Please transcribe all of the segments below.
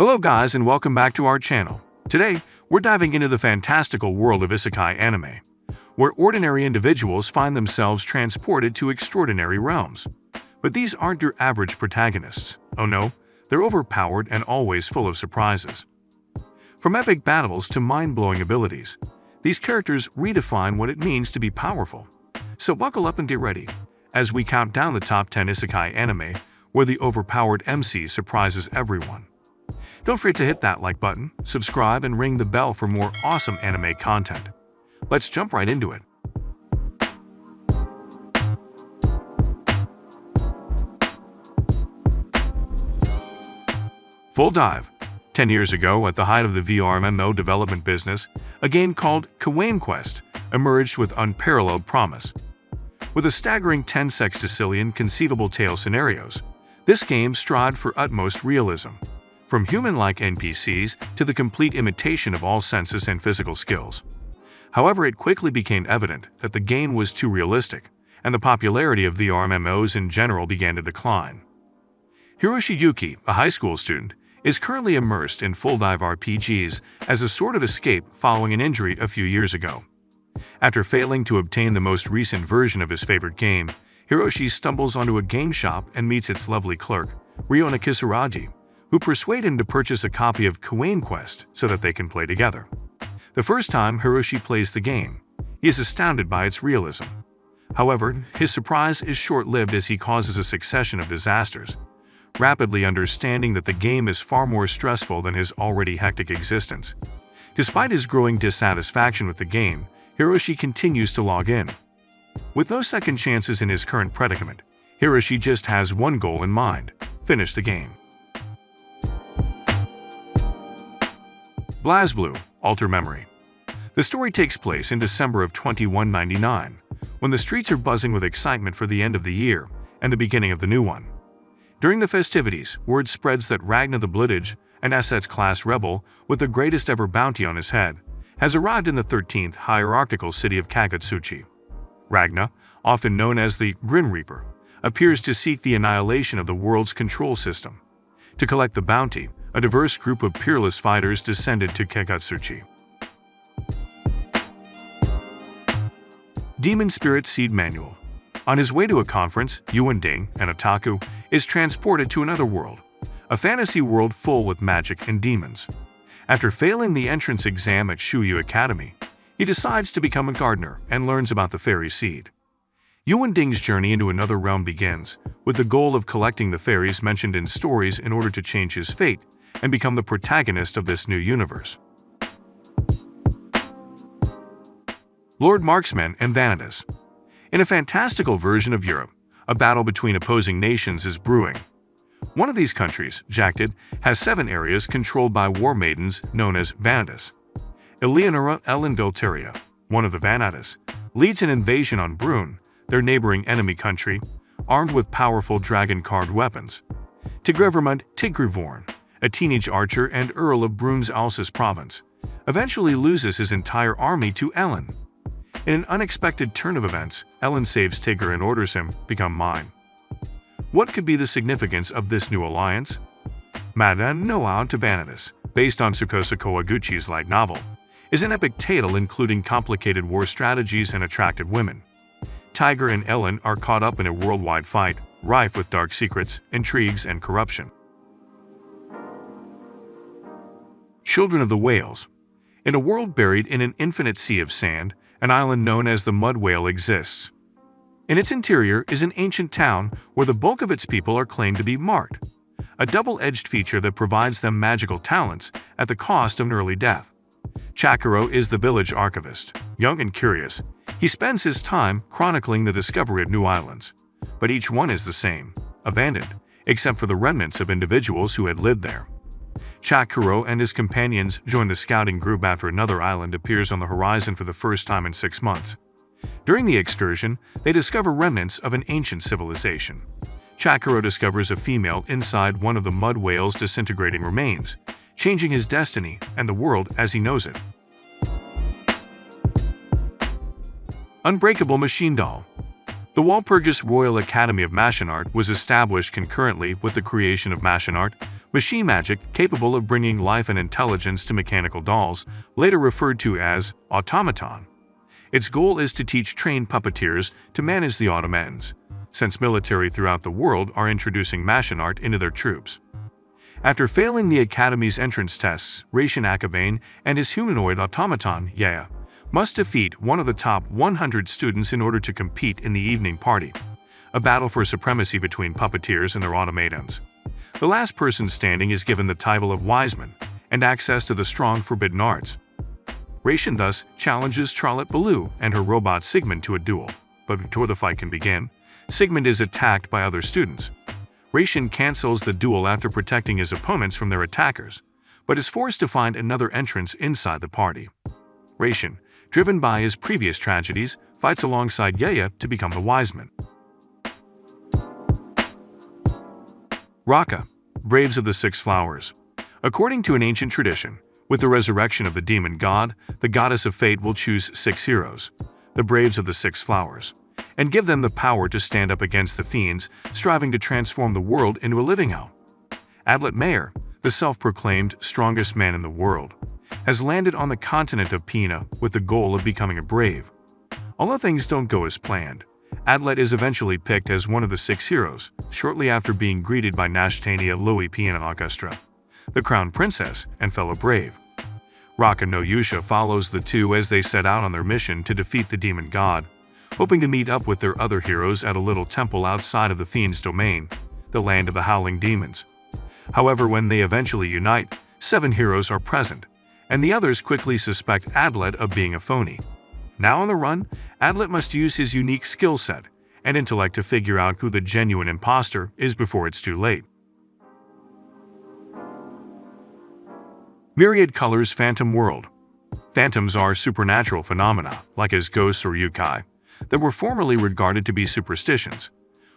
Hello guys and welcome back to our channel. Today, we're diving into the fantastical world of Isekai Anime, where ordinary individuals find themselves transported to extraordinary realms. But these aren't your average protagonists. Oh no, they're overpowered and always full of surprises. From epic battles to mind-blowing abilities, these characters redefine what it means to be powerful. So buckle up and get ready, as we count down the top 10 Isekai Anime, where the overpowered MC surprises everyone. Don't forget to hit that like button, subscribe, and ring the bell for more awesome anime content. Let's jump right into it. Full dive. 10 years ago, at the height of the VR MMO development business, a game called Kawaii Quest emerged with unparalleled promise. With a staggering 10 sextillion conceivable tale scenarios, this game strived for utmost realism. From human-like NPCs to the complete imitation of all senses and physical skills. However, it quickly became evident that the game was too realistic, and the popularity of VR MMOs in general began to decline. Hiroshi Yuki, a high school student, is currently immersed in full-dive RPGs as a sort of escape following an injury a few years ago. After failing to obtain the most recent version of his favorite game, Hiroshi stumbles onto a game shop and meets its lovely clerk, Ryona Kisaragi, who persuade him to purchase a copy of Kawaii Quest so that they can play together. The first time Hiroshi plays the game, he is astounded by its realism. However, his surprise is short-lived as he causes a succession of disasters, rapidly understanding that the game is far more stressful than his already hectic existence. Despite his growing dissatisfaction with the game, Hiroshi continues to log in. With no second chances in his current predicament, Hiroshi just has one goal in mind: finish the game. BlazBlue, Alter Memory. The story takes place in December of 2199, when the streets are buzzing with excitement for the end of the year and the beginning of the new one. During the festivities, word spreads that Ragna the Bloodige, an SS-class rebel with the greatest ever bounty on his head, has arrived in the 13th hierarchical city of Kagutsuchi. Ragna, often known as the Grin Reaper, appears to seek the annihilation of the world's control system. To collect the bounty, a diverse group of peerless fighters descended to Kagutsuchi. Demon Spirit Seed Manual. On his way to a conference, Yuanding, an otaku, is transported to another world, a fantasy world full with magic and demons. After failing the entrance exam at Shuyu Academy, he decides to become a gardener and learns about the fairy seed. Yuanding's journey into another realm begins, with the goal of collecting the fairies mentioned in stories in order to change his fate and become the protagonist of this new universe. Lord Marksman and Vanitas. In a fantastical version of Europe, a battle between opposing nations is brewing. One of these countries, Jactid, has 7 areas controlled by war maidens known as Vanitas. Eleonora Elendilteria, one of the Vanitas, leads an invasion on Brunn, their neighboring enemy country, armed with powerful dragon-carved weapons. Tigrevermund Tigrivorn, a teenage archer and Earl of Brunn's Alsace province, eventually loses his entire army to Ellen. In an unexpected turn of events, Ellen saves Tigger and orders him, "Become mine." What could be the significance of this new alliance? Madan no Out to Vanitas, based on Tsukosa Kawaguchi's light novel, is an epic tale including complicated war strategies and attractive women. Tiger and Ellen are caught up in a worldwide fight, rife with dark secrets, intrigues, and corruption. Children of the Whales. In a world buried in an infinite sea of sand, an island known as the Mud Whale exists. In its interior is an ancient town where the bulk of its people are claimed to be marked, a double-edged feature that provides them magical talents at the cost of an early death. Chakuro is the village archivist. Young and curious, he spends his time chronicling the discovery of new islands, but each one is the same, abandoned, except for the remnants of individuals who had lived there. Chakuro and his companions join the scouting group after another island appears on the horizon for the first time in 6 months. During the excursion, they discover remnants of an ancient civilization. Chakuro discovers a female inside one of the mud whale's disintegrating remains, changing his destiny and the world as he knows it. Unbreakable Machine-Doll. The Walpurgis Royal Academy of Machinart was established concurrently with the creation of Machinart Machine magic capable of bringing life and intelligence to mechanical dolls, later referred to as automaton. Its goal is to teach trained puppeteers to manage the automatons, since military throughout the world are introducing machine art into their troops. After failing the Academy's entrance tests, Raishin Akabane and his humanoid automaton, Yaya, must defeat one of the top 100 students in order to compete in the evening party, a battle for supremacy between puppeteers and their automatons. The last person standing is given the title of Wiseman and access to the strong forbidden arts. Raishin thus challenges Charlotte Ballou and her robot Sigmund to a duel, but before the fight can begin, Sigmund is attacked by other students. Raishin cancels the duel after protecting his opponents from their attackers, but is forced to find another entrance inside the party. Raishin, driven by his previous tragedies, fights alongside Yaya to become the Wiseman. Rokka, Braves of the Six Flowers. According to an ancient tradition, with the resurrection of the demon god, the goddess of fate will choose 6 heroes, the Braves of the Six Flowers, and give them the power to stand up against the fiends striving to transform the world into a living hell. Adlet Mayer, the self-proclaimed strongest man in the world, has landed on the continent of Pina with the goal of becoming a brave. Although things don't go as planned, Adlet is eventually picked as one of the 6 heroes, shortly after being greeted by Nashtania Louis Piana Orchestra, the crown princess and fellow brave. Rokka no Yusha follows the two as they set out on their mission to defeat the demon god, hoping to meet up with their other heroes at a little temple outside of the fiend's domain, the land of the howling demons. However, when they eventually unite, 7 heroes are present, and the others quickly suspect Adlet of being a phony. Now on the run, Adlet must use his unique skill set and intellect to figure out who the genuine imposter is before it's too late. Myriad colors Phantom World. Phantoms are supernatural phenomena, like as ghosts or yokai, that were formerly regarded to be superstitions.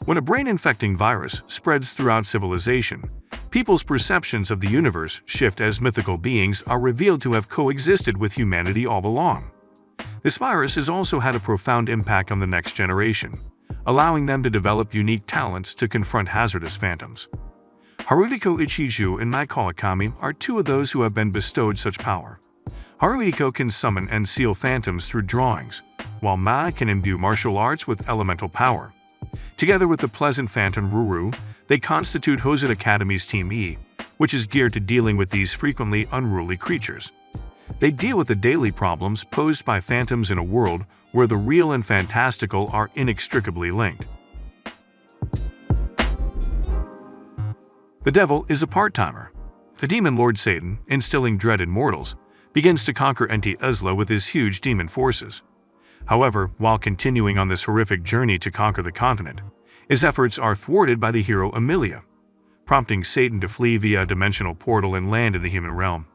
When a brain-infecting virus spreads throughout civilization, people's perceptions of the universe shift as mythical beings are revealed to have coexisted with humanity all along. This virus has also had a profound impact on the next generation, allowing them to develop unique talents to confront hazardous phantoms. Haruhiko Ichiju and Mai Kawakami are 2 of those who have been bestowed such power. Haruhiko can summon and seal phantoms through drawings, while Mai can imbue martial arts with elemental power. Together with the pleasant phantom Ruru, they constitute Hosed Academy's Team E, which is geared to dealing with these frequently unruly creatures. They deal with the daily problems posed by phantoms in a world where the real and fantastical are inextricably linked. The devil is a part-timer. The demon lord Satan, instilling dread in mortals, begins to conquer Enti Uzla with his huge demon forces. However, while continuing on this horrific journey to conquer the continent, his efforts are thwarted by the hero Amelia, prompting Satan to flee via a dimensional portal and land in the human realm.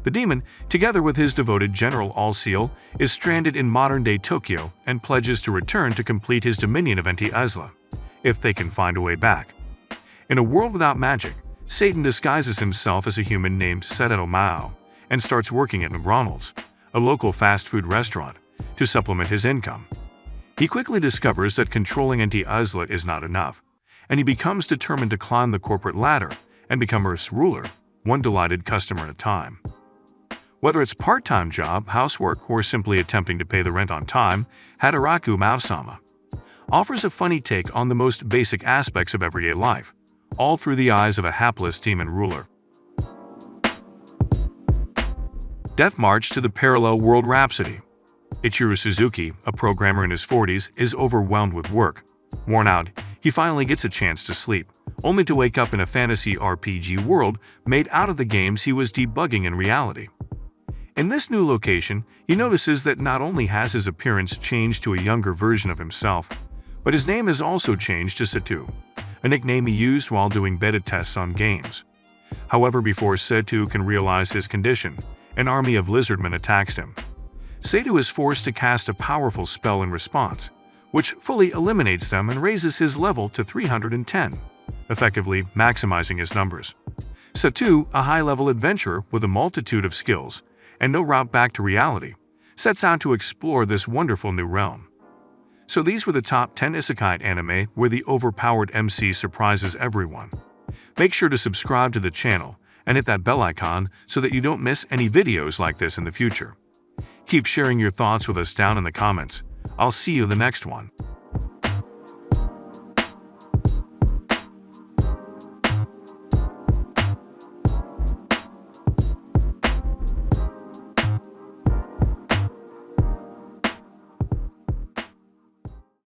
The demon, together with his devoted General All-Seal, is stranded in modern-day Tokyo and pledges to return to complete his dominion of Enti Uzla, if they can find a way back. In a world without magic, Satan disguises himself as a human named Seto Mao and starts working at McDonald's, a local fast food restaurant, to supplement his income. He quickly discovers that controlling Enti Uzla is not enough, and he becomes determined to climb the corporate ladder and become Earth's ruler, one delighted customer at a time. Whether it's part-time job, housework, or simply attempting to pay the rent on time, Hataraku Mao-sama offers a funny take on the most basic aspects of everyday life, all through the eyes of a hapless demon ruler. Death March to the Parallel World Rhapsody. Ichiro Suzuki, a programmer in his 40s, is overwhelmed with work. Worn out, he finally gets a chance to sleep, only to wake up in a fantasy RPG world made out of the games he was debugging in reality. In this new location, he notices that not only has his appearance changed to a younger version of himself, but his name has also changed to Setu, a nickname he used while doing beta tests on games. However, before Setu can realize his condition, an army of lizardmen attacks him. Setu is forced to cast a powerful spell in response, which fully eliminates them and raises his level to 310, effectively maximizing his numbers. Setu, a high-level adventurer with a multitude of skills and no route back to reality, sets out to explore this wonderful new realm. So these were the top 10 Isekai Anime where the overpowered MC surprises everyone. Make sure to subscribe to the channel and hit that bell icon so that you don't miss any videos like this in the future. Keep sharing your thoughts with us down in the comments. I'll see you in the next one.